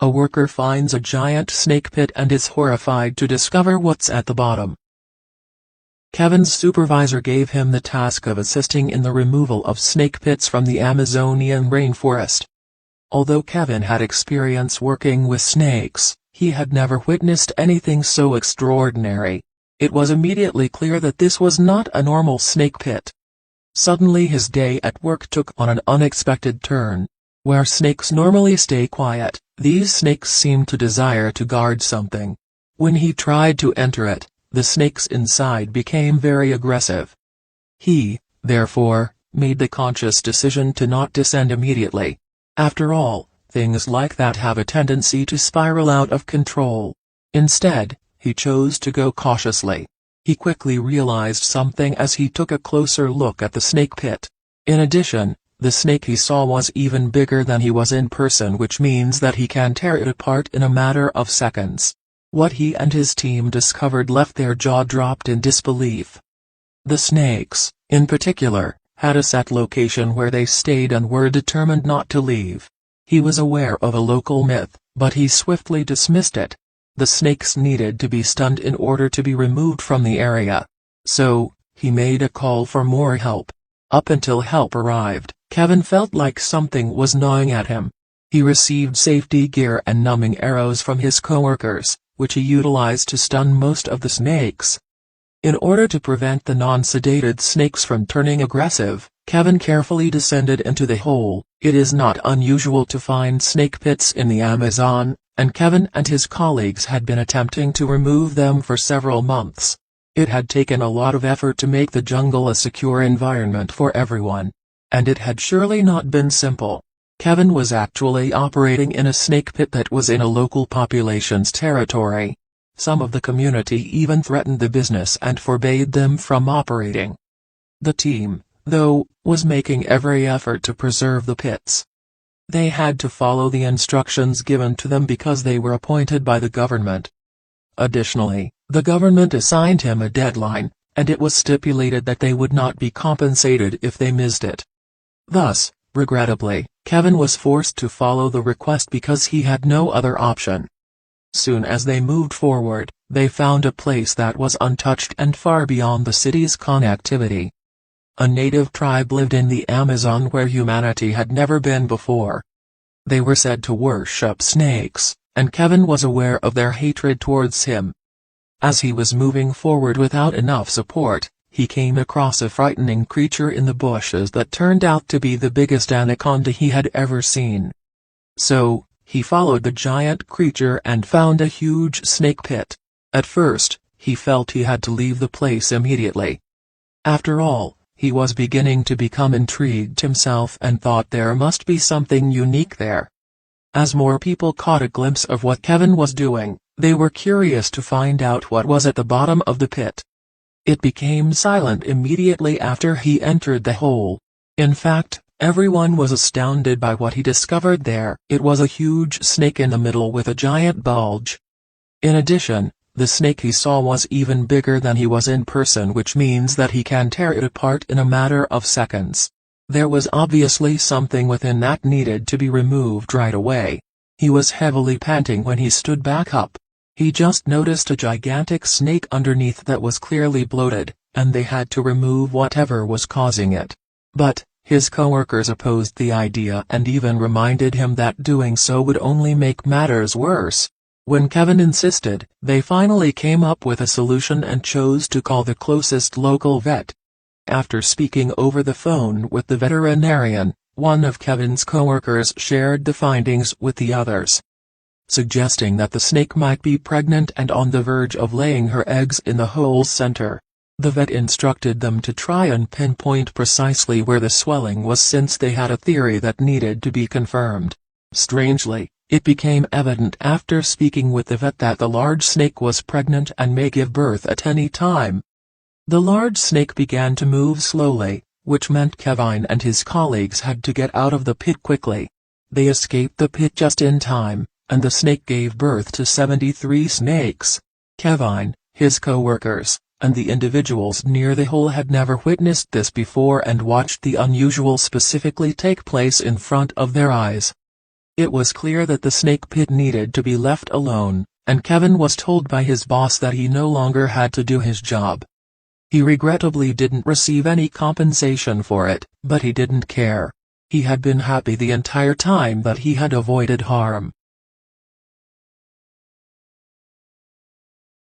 A worker finds a giant snake pit and is horrified to discover what's at the bottom. Kevin's supervisor gave him the task of assisting in the removal of snake pits from the Amazonian rainforest. Although Kevin had experience working with snakes, he had never witnessed anything so extraordinary. It was immediately clear that this was not a normal snake pit. Suddenly his day at work took on an unexpected turn. Where snakes normally stay quiet, these snakes seemed to desire to guard something. When he tried to enter it, the snakes inside became very aggressive. He, therefore, made the conscious decision to not descend immediately. After all, things like that have a tendency to spiral out of control. Instead, he chose to go cautiously. He quickly realized something as he took a closer look at the snake pit. In addition, the snake he saw was even bigger than he was in person, which means that he can tear it apart in a matter of seconds. What he and his team discovered left their jaw dropped in disbelief. The snakes, in particular, had a set location where they stayed and were determined not to leave. He was aware of a local myth, but he swiftly dismissed it. The snakes needed to be stunned in order to be removed from the area. So, he made a call for more help. Up until help arrived, Kevin felt like something was gnawing at him. He received safety gear and numbing arrows from his coworkers, which he utilized to stun most of the snakes. In order to prevent the non-sedated snakes from turning aggressive, Kevin carefully descended into the hole. It is not unusual to find snake pits in the Amazon, and Kevin and his colleagues had been attempting to remove them for several months. It had taken a lot of effort to make the jungle a secure environment for everyone. And it had surely not been simple. Kevin was actually operating in a snake pit that was in a local population's territory. Some of the community even threatened the business and forbade them from operating. The team, though, was making every effort to preserve the pits. They had to follow the instructions given to them because they were appointed by the government. Additionally, the government assigned him a deadline, and it was stipulated that they would not be compensated if they missed it. Thus, regrettably, Kevin was forced to follow the request because he had no other option. Soon as they moved forward, they found a place that was untouched and far beyond the city's connectivity. A native tribe lived in the Amazon where humanity had never been before. They were said to worship snakes, and Kevin was aware of their hatred towards him. As he was moving forward without enough support, he came across a frightening creature in the bushes that turned out to be the biggest anaconda he had ever seen. So, he followed the giant creature and found a huge snake pit. At first, he felt he had to leave the place immediately. After all, he was beginning to become intrigued himself and thought there must be something unique there. As more people caught a glimpse of what Kevin was doing, they were curious to find out what was at the bottom of the pit. It became silent immediately after he entered the hole. In fact, everyone was astounded by what he discovered there. It was a huge snake in the middle with a giant bulge. In addition, the snake he saw was even bigger than he was in person, which means that he can tear it apart in a matter of seconds. There was obviously something within that needed to be removed right away. He was heavily panting when he stood back up. He just noticed a gigantic snake underneath that was clearly bloated, and they had to remove whatever was causing it. But, his coworkers opposed the idea and even reminded him that doing so would only make matters worse. When Kevin insisted, they finally came up with a solution and chose to call the closest local vet. After speaking over the phone with the veterinarian, one of Kevin's coworkers shared the findings with the others, suggesting that the snake might be pregnant and on the verge of laying her eggs in the hole's center. The vet instructed them to try and pinpoint precisely where the swelling was, since they had a theory that needed to be confirmed. Strangely, it became evident after speaking with the vet that the large snake was pregnant and may give birth at any time. The large snake began to move slowly, which meant Kevin and his colleagues had to get out of the pit quickly. They escaped the pit just in time, and the snake gave birth to 73 snakes. Kevin, his co-workers, and the individuals near the hole had never witnessed this before and watched the unusual specifically take place in front of their eyes. It was clear that the snake pit needed to be left alone, and Kevin was told by his boss that he no longer had to do his job. He regrettably didn't receive any compensation for it, but he didn't care. He had been happy the entire time that he had avoided harm.